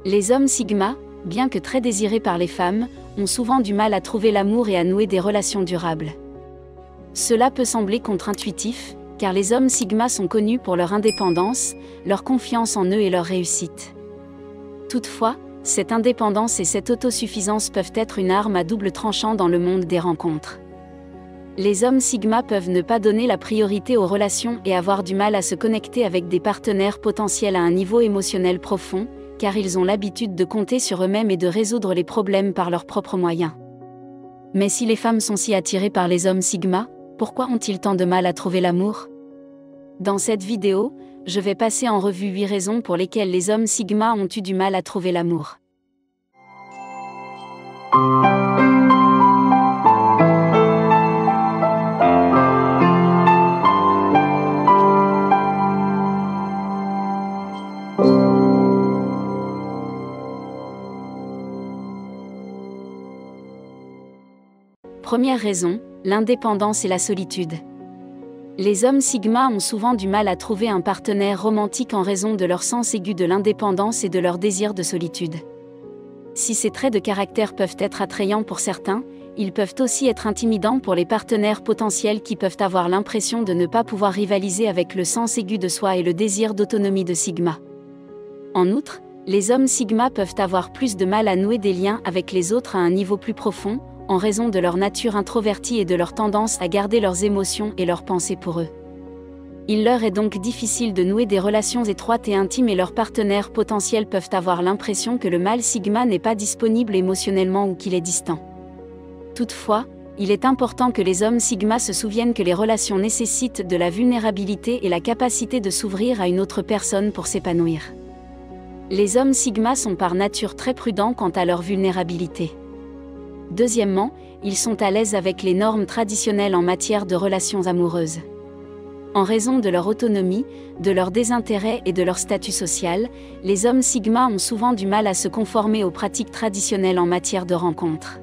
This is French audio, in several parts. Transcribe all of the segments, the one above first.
Les hommes Sigma, bien que très désirés par les femmes, ont souvent du mal à trouver l'amour et à nouer des relations durables. Cela peut sembler contre-intuitif, car les hommes Sigma sont connus pour leur indépendance, leur confiance en eux et leur réussite. Toutefois, cette indépendance et cette autosuffisance peuvent être une arme à double tranchant dans le monde des rencontres. Les hommes Sigma peuvent ne pas donner la priorité aux relations et avoir du mal à se connecter avec des partenaires potentiels à un niveau émotionnel profond, car ils ont l'habitude de compter sur eux-mêmes et de résoudre les problèmes par leurs propres moyens. Mais si les femmes sont si attirées par les hommes Sigma, pourquoi ont-ils tant de mal à trouver l'amour? Dans cette vidéo, je vais passer en revue 8 raisons pour lesquelles les hommes Sigma ont eu du mal à trouver l'amour. Première raison, l'indépendance et la solitude. Les hommes Sigma ont souvent du mal à trouver un partenaire romantique en raison de leur sens aigu de l'indépendance et de leur désir de solitude. Si ces traits de caractère peuvent être attrayants pour certains, ils peuvent aussi être intimidants pour les partenaires potentiels qui peuvent avoir l'impression de ne pas pouvoir rivaliser avec le sens aigu de soi et le désir d'autonomie de Sigma. En outre, les hommes Sigma peuvent avoir plus de mal à nouer des liens avec les autres à un niveau plus profond, en raison de leur nature introvertie et de leur tendance à garder leurs émotions et leurs pensées pour eux. Il leur est donc difficile de nouer des relations étroites et intimes et leurs partenaires potentiels peuvent avoir l'impression que le mâle Sigma n'est pas disponible émotionnellement ou qu'il est distant. Toutefois, il est important que les hommes Sigma se souviennent que les relations nécessitent de la vulnérabilité et la capacité de s'ouvrir à une autre personne pour s'épanouir. Les hommes Sigma sont par nature très prudents quant à leur vulnérabilité. Deuxièmement, ils sont à l'aise avec les normes traditionnelles en matière de relations amoureuses. En raison de leur autonomie, de leur désintérêt et de leur statut social, les hommes Sigma ont souvent du mal à se conformer aux pratiques traditionnelles en matière de rencontres.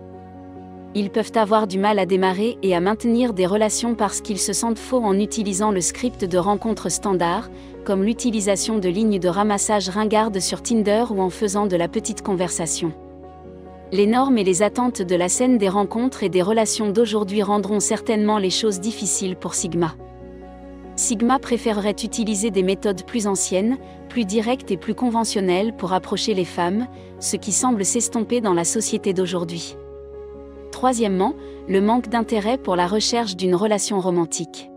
Ils peuvent avoir du mal à démarrer et à maintenir des relations parce qu'ils se sentent faux en utilisant le script de rencontres standard, comme l'utilisation de lignes de ramassage ringardes sur Tinder ou en faisant de la petite conversation. Les normes et les attentes de la scène des rencontres et des relations d'aujourd'hui rendront certainement les choses difficiles pour Sigma. Sigma préférerait utiliser des méthodes plus anciennes, plus directes et plus conventionnelles pour approcher les femmes, ce qui semble s'estomper dans la société d'aujourd'hui. Troisièmement, le manque d'intérêt pour la recherche d'une relation romantique.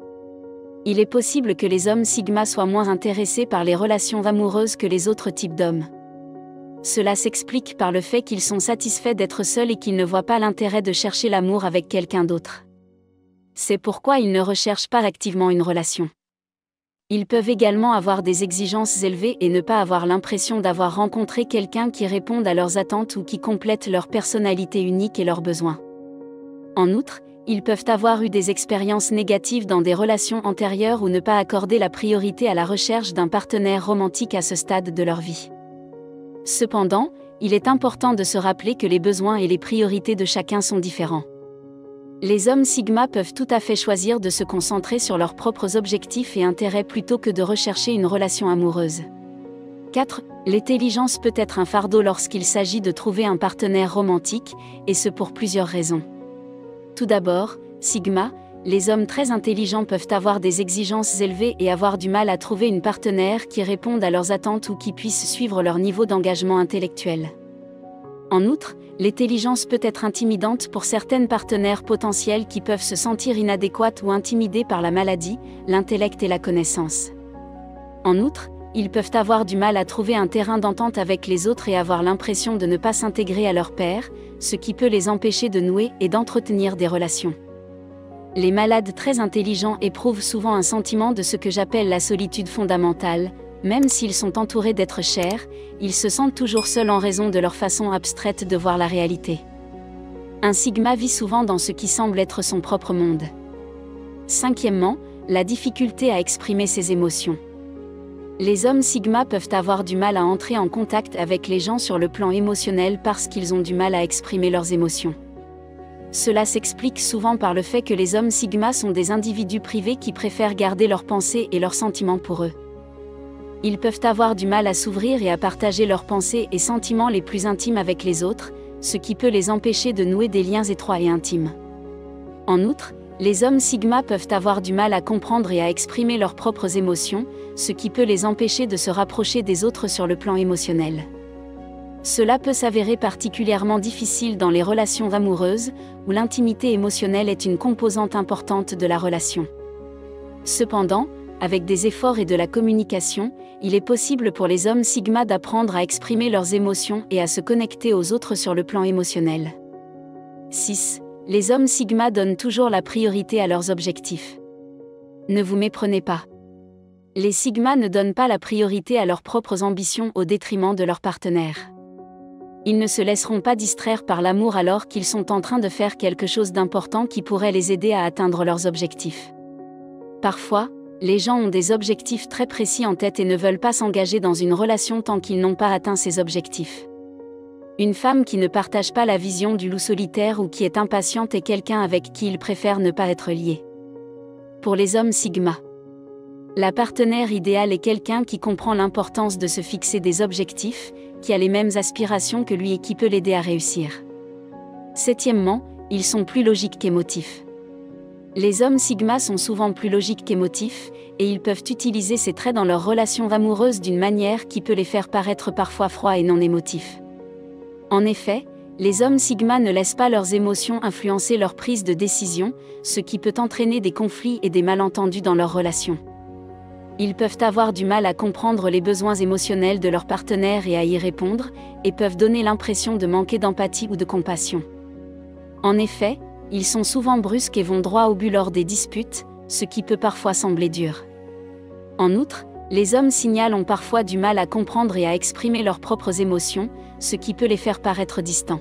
Il est possible que les hommes Sigma soient moins intéressés par les relations amoureuses que les autres types d'hommes. Cela s'explique par le fait qu'ils sont satisfaits d'être seuls et qu'ils ne voient pas l'intérêt de chercher l'amour avec quelqu'un d'autre. C'est pourquoi ils ne recherchent pas activement une relation. Ils peuvent également avoir des exigences élevées et ne pas avoir l'impression d'avoir rencontré quelqu'un qui réponde à leurs attentes ou qui complète leur personnalité unique et leurs besoins. En outre, ils peuvent avoir eu des expériences négatives dans des relations antérieures ou ne pas accorder la priorité à la recherche d'un partenaire romantique à ce stade de leur vie. Cependant, il est important de se rappeler que les besoins et les priorités de chacun sont différents. Les hommes Sigma peuvent tout à fait choisir de se concentrer sur leurs propres objectifs et intérêts plutôt que de rechercher une relation amoureuse. 4. L'intelligence peut être un fardeau lorsqu'il s'agit de trouver un partenaire romantique, et ce pour plusieurs raisons. Tout d'abord, Sigma, les hommes très intelligents peuvent avoir des exigences élevées et avoir du mal à trouver une partenaire qui réponde à leurs attentes ou qui puisse suivre leur niveau d'engagement intellectuel. En outre, l'intelligence peut être intimidante pour certaines partenaires potentiels qui peuvent se sentir inadéquates ou intimidés par la maladie, l'intellect et la connaissance. En outre, ils peuvent avoir du mal à trouver un terrain d'entente avec les autres et avoir l'impression de ne pas s'intégrer à leur pair, ce qui peut les empêcher de nouer et d'entretenir des relations. Les malades très intelligents éprouvent souvent un sentiment de ce que j'appelle la solitude fondamentale. Même s'ils sont entourés d'êtres chers, ils se sentent toujours seuls en raison de leur façon abstraite de voir la réalité. Un Sigma vit souvent dans ce qui semble être son propre monde. Cinquièmement, la difficulté à exprimer ses émotions. Les hommes Sigma peuvent avoir du mal à entrer en contact avec les gens sur le plan émotionnel parce qu'ils ont du mal à exprimer leurs émotions. Cela s'explique souvent par le fait que les hommes Sigma sont des individus privés qui préfèrent garder leurs pensées et leurs sentiments pour eux. Ils peuvent avoir du mal à s'ouvrir et à partager leurs pensées et sentiments les plus intimes avec les autres, ce qui peut les empêcher de nouer des liens étroits et intimes. En outre, les hommes Sigma peuvent avoir du mal à comprendre et à exprimer leurs propres émotions, ce qui peut les empêcher de se rapprocher des autres sur le plan émotionnel. Cela peut s'avérer particulièrement difficile dans les relations amoureuses, où l'intimité émotionnelle est une composante importante de la relation. Cependant, avec des efforts et de la communication, il est possible pour les hommes Sigma d'apprendre à exprimer leurs émotions et à se connecter aux autres sur le plan émotionnel. 6. Les hommes Sigma donnent toujours la priorité à leurs objectifs. Ne vous méprenez pas. Les Sigma ne donnent pas la priorité à leurs propres ambitions au détriment de leur partenaire. Ils ne se laisseront pas distraire par l'amour alors qu'ils sont en train de faire quelque chose d'important qui pourrait les aider à atteindre leurs objectifs. Parfois, les gens ont des objectifs très précis en tête et ne veulent pas s'engager dans une relation tant qu'ils n'ont pas atteint ces objectifs. Une femme qui ne partage pas la vision du loup solitaire ou qui est impatiente est quelqu'un avec qui ils préfèrent ne pas être liés. Pour les hommes Sigma, la partenaire idéale est quelqu'un qui comprend l'importance de se fixer des objectifs, qui a les mêmes aspirations que lui et qui peut l'aider à réussir. Septièmement, ils sont plus logiques qu'émotifs. Les hommes Sigma sont souvent plus logiques qu'émotifs, et ils peuvent utiliser ces traits dans leurs relations amoureuses d'une manière qui peut les faire paraître parfois froids et non émotifs. En effet, les hommes Sigma ne laissent pas leurs émotions influencer leur prise de décision, ce qui peut entraîner des conflits et des malentendus dans leurs relations. Ils peuvent avoir du mal à comprendre les besoins émotionnels de leur partenaire et à y répondre, et peuvent donner l'impression de manquer d'empathie ou de compassion. En effet, ils sont souvent brusques et vont droit au but lors des disputes, ce qui peut parfois sembler dur. En outre, les hommes Signal ont parfois du mal à comprendre et à exprimer leurs propres émotions, ce qui peut les faire paraître distants.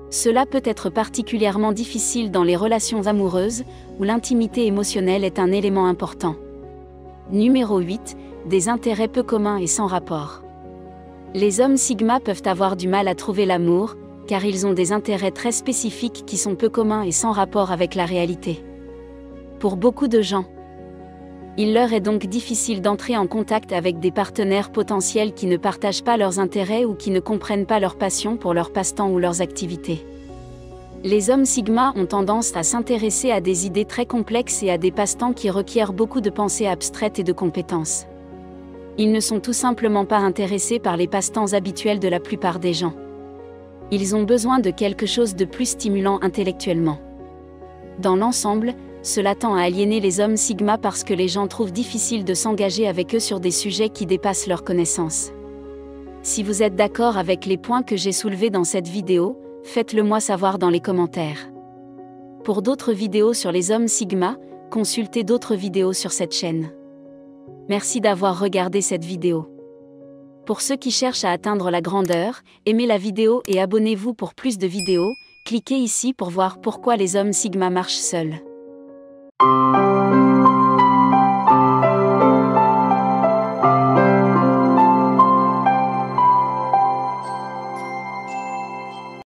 Cela peut être particulièrement difficile dans les relations amoureuses, où l'intimité émotionnelle est un élément important. Numéro 8. Des intérêts peu communs et sans rapport. Les hommes Sigma peuvent avoir du mal à trouver l'amour, car ils ont des intérêts très spécifiques qui sont peu communs et sans rapport avec la réalité. Pour beaucoup de gens, il leur est donc difficile d'entrer en contact avec des partenaires potentiels qui ne partagent pas leurs intérêts ou qui ne comprennent pas leur passion pour leurs passe-temps ou leurs activités. Les hommes Sigma ont tendance à s'intéresser à des idées très complexes et à des passe-temps qui requièrent beaucoup de pensées abstraites et de compétences. Ils ne sont tout simplement pas intéressés par les passe-temps habituels de la plupart des gens. Ils ont besoin de quelque chose de plus stimulant intellectuellement. Dans l'ensemble, cela tend à aliéner les hommes Sigma parce que les gens trouvent difficile de s'engager avec eux sur des sujets qui dépassent leurs connaissances. Si vous êtes d'accord avec les points que j'ai soulevés dans cette vidéo, faites-le moi savoir dans les commentaires. Pour d'autres vidéos sur les hommes Sigma, consultez d'autres vidéos sur cette chaîne. Merci d'avoir regardé cette vidéo. Pour ceux qui cherchent à atteindre la grandeur, aimez la vidéo et abonnez-vous pour plus de vidéos, cliquez ici pour voir pourquoi les hommes Sigma marchent seuls.